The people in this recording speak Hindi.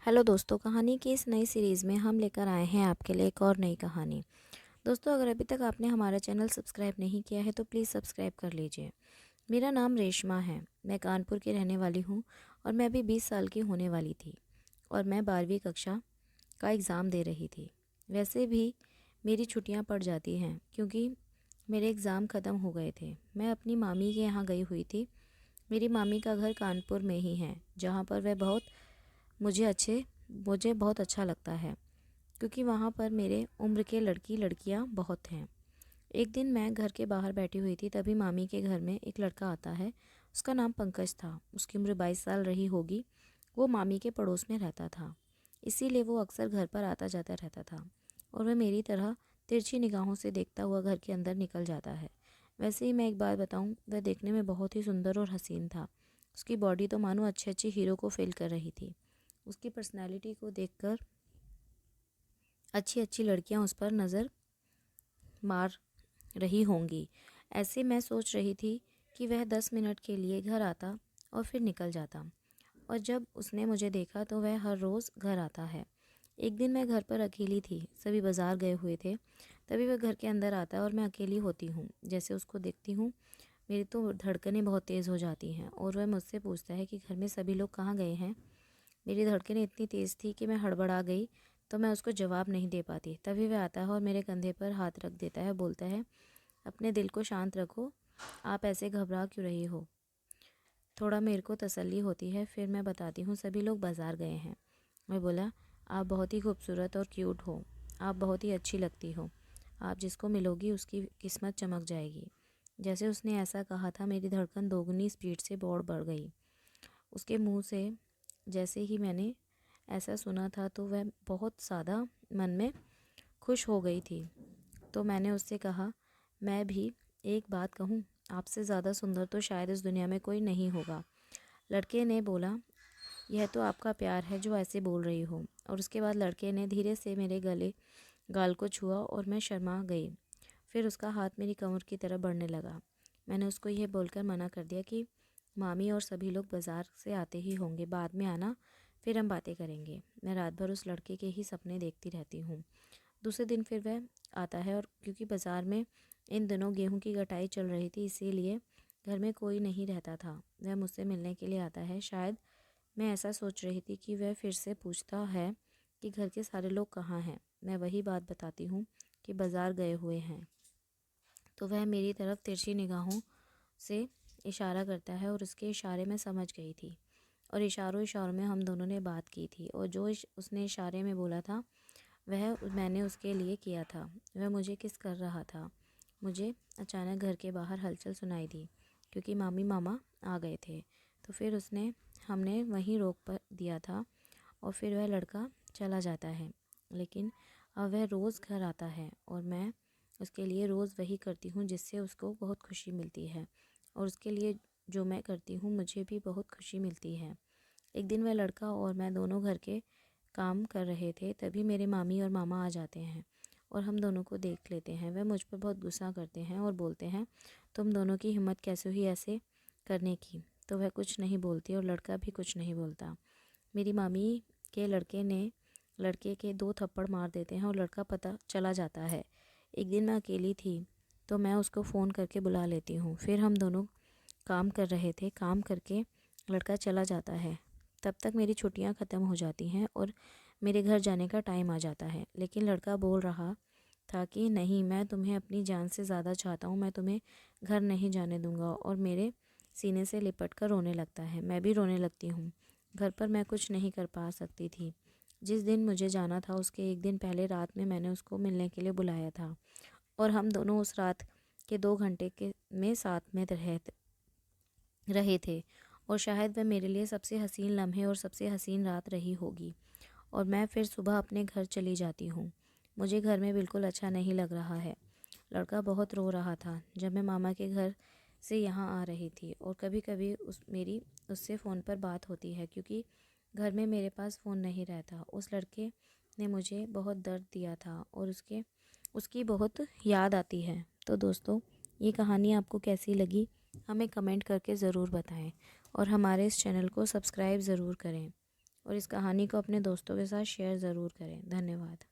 हेलो दोस्तों, कहानी की इस नई सीरीज़ में हम लेकर आए हैं आपके लिए एक और नई कहानी। दोस्तों, अगर अभी तक आपने हमारा चैनल सब्सक्राइब नहीं किया है तो प्लीज़ सब्सक्राइब कर लीजिए। मेरा नाम रेशमा है। मैं कानपुर की रहने वाली हूँ और मैं अभी 20 साल की होने वाली थी और मैं 12वीं कक्षा का एग्ज़ाम दे रही थी। वैसे भी मेरी छुट्टियाँ पड़ जाती हैं क्योंकि मेरे एग्ज़ाम ख़त्म हो गए थे। मैं अपनी मामी के यहाँ गई हुई थी। मेरी मामी का घर कानपुर में ही है, जहाँ पर वह मुझे बहुत अच्छा लगता है क्योंकि वहाँ पर मेरे उम्र के लड़कियाँ बहुत हैं। एक दिन मैं घर के बाहर बैठी हुई थी, तभी मामी के घर में एक लड़का आता है। उसका नाम पंकज था। उसकी उम्र 22 साल रही होगी। वो मामी के पड़ोस में रहता था, इसीलिए वो अक्सर घर पर आता जाता रहता था और वह मेरी तरह तिरछी निगाहों से देखता हुआ घर के अंदर निकल जाता है। वैसे ही मैं एक बात बताऊं, वह देखने में बहुत ही सुंदर और हसीन था। उसकी बॉडी तो मानो अच्छे अच्छे हीरो को फेल कर रही थी। उसकी पर्सनैलिटी को देखकर अच्छी अच्छी लड़कियां उस पर नज़र मार रही होंगी। ऐसे मैं सोच रही थी कि वह 10 मिनट के लिए घर आता और फिर निकल जाता, और जब उसने मुझे देखा तो वह हर रोज़ घर आता है। एक दिन मैं घर पर अकेली थी, सभी बाज़ार गए हुए थे। तभी वह घर के अंदर आता है और मैं अकेली होती हूँ। जैसे उसको देखती हूँ, मेरी तो धड़कनें बहुत तेज़ हो जाती हैं और वह मुझसे पूछता है कि घर में सभी लोग कहाँ गए हैं। मेरी धड़कनें इतनी तेज़ थी कि मैं हड़बड़ा गई, तो मैं उसको जवाब नहीं दे पाती। तभी वह आता है और मेरे कंधे पर हाथ रख देता है, बोलता है, अपने दिल को शांत रखो, आप ऐसे घबरा क्यों रही हो। थोड़ा मेरे को तसल्ली होती है। फिर मैं बताती हूँ, सभी लोग बाज़ार गए हैं। मैं बोला, आप बहुत ही खूबसूरत और क्यूट हो, आप बहुत ही अच्छी लगती हो, आप जिसको मिलोगी उसकी किस्मत चमक जाएगी। जैसे उसने ऐसा कहा था, मेरी धड़कन दोगुनी स्पीड से बढ़ गई। उसके मुंह से जैसे ही मैंने ऐसा सुना था तो वह बहुत ज़्यादा मन में खुश हो गई थी। तो मैंने उससे कहा, मैं भी एक बात कहूँ, आपसे ज़्यादा सुंदर तो शायद इस दुनिया में कोई नहीं होगा। लड़के ने बोला, यह तो आपका प्यार है जो ऐसे बोल रही हो। और उसके बाद लड़के ने धीरे से मेरे गाल को छुआ और मैं शर्मा गई। फिर उसका हाथ मेरी कमर की तरफ बढ़ने लगा। मैंने उसको यह बोलकर मना कर दिया कि मामी और सभी लोग बाज़ार से आते ही होंगे, बाद में आना, फिर हम बातें करेंगे। मैं रात भर उस लड़के के ही सपने देखती रहती हूँ। दूसरे दिन फिर वह आता है, और क्योंकि बाज़ार में इन दिनों गेहूं की कटाई चल रही थी, इसीलिए घर में कोई नहीं रहता था। वह मुझसे मिलने के लिए आता है। शायद मैं ऐसा सोच रही थी कि वह फिर से पूछता है कि घर के सारे लोग कहाँ हैं। मैं वही बात बताती हूँ कि बाज़ार गए हुए हैं। तो वह मेरी तरफ तिरछी निगाहों से इशारा करता है और उसके इशारे में समझ गई थी, और इशारों इशारों में हम दोनों ने बात की थी, और जो उसने इशारे में बोला था वह मैंने उसके लिए किया था। वह मुझे किस कर रहा था। मुझे अचानक घर के बाहर हलचल सुनाई दी क्योंकि मामी मामा आ गए थे। तो फिर हमने वहीं रोक पर दिया था और फिर वह लड़का चला जाता है। लेकिन अब वह रोज़ घर आता है और मैं उसके लिए रोज़ वही करती हूँ जिससे उसको बहुत खुशी मिलती है, और उसके लिए जो मैं करती हूँ मुझे भी बहुत खुशी मिलती है। एक दिन वह लड़का और मैं दोनों घर के काम कर रहे थे, तभी मेरे मामी और मामा आ जाते हैं और हम दोनों को देख लेते हैं। वह मुझ पर बहुत गुस्सा करते हैं और बोलते हैं, तुम दोनों की हिम्मत कैसे हुई ऐसे करने की। तो वह कुछ नहीं बोलती और लड़का भी कुछ नहीं बोलता। मेरी मामी के लड़के के 2 थप्पड़ मार देते हैं और लड़का पता चला जाता है। एक दिन मैं अकेली थी तो मैं उसको फ़ोन करके बुला लेती हूँ। फिर हम दोनों काम कर रहे थे। काम करके लड़का चला जाता है। तब तक मेरी छुट्टियां ख़त्म हो जाती हैं और मेरे घर जाने का टाइम आ जाता है। लेकिन लड़का बोल रहा था कि नहीं, मैं तुम्हें अपनी जान से ज़्यादा चाहता हूँ, मैं तुम्हें घर नहीं जाने दूँगा, और मेरे सीने से लिपट कर रोने लगता है। मैं भी रोने लगती हूँ। घर पर मैं कुछ नहीं कर पा सकती थी। जिस दिन मुझे जाना था उसके एक दिन पहले रात में मैंने उसको मिलने के लिए बुलाया था, और हम दोनों उस रात के 2 घंटे के में साथ में रहे थे, और शायद वह मेरे लिए सबसे हसीन लम्हे और सबसे हसीन रात रही होगी। और मैं फिर सुबह अपने घर चली जाती हूँ। मुझे घर में बिल्कुल अच्छा नहीं लग रहा है। लड़का बहुत रो रहा था जब मैं मामा के घर से यहाँ आ रही थी, और कभी कभी मेरी उससे फ़ोन पर बात होती है क्योंकि घर में मेरे पास फ़ोन नहीं रहता। उस लड़के ने मुझे बहुत दर्द दिया था और उसकी बहुत याद आती है। तो दोस्तों, ये कहानी आपको कैसी लगी हमें कमेंट करके ज़रूर बताएं, और हमारे इस चैनल को सब्सक्राइब ज़रूर करें। और इस कहानी को अपने दोस्तों के साथ शेयर ज़रूर करें। धन्यवाद।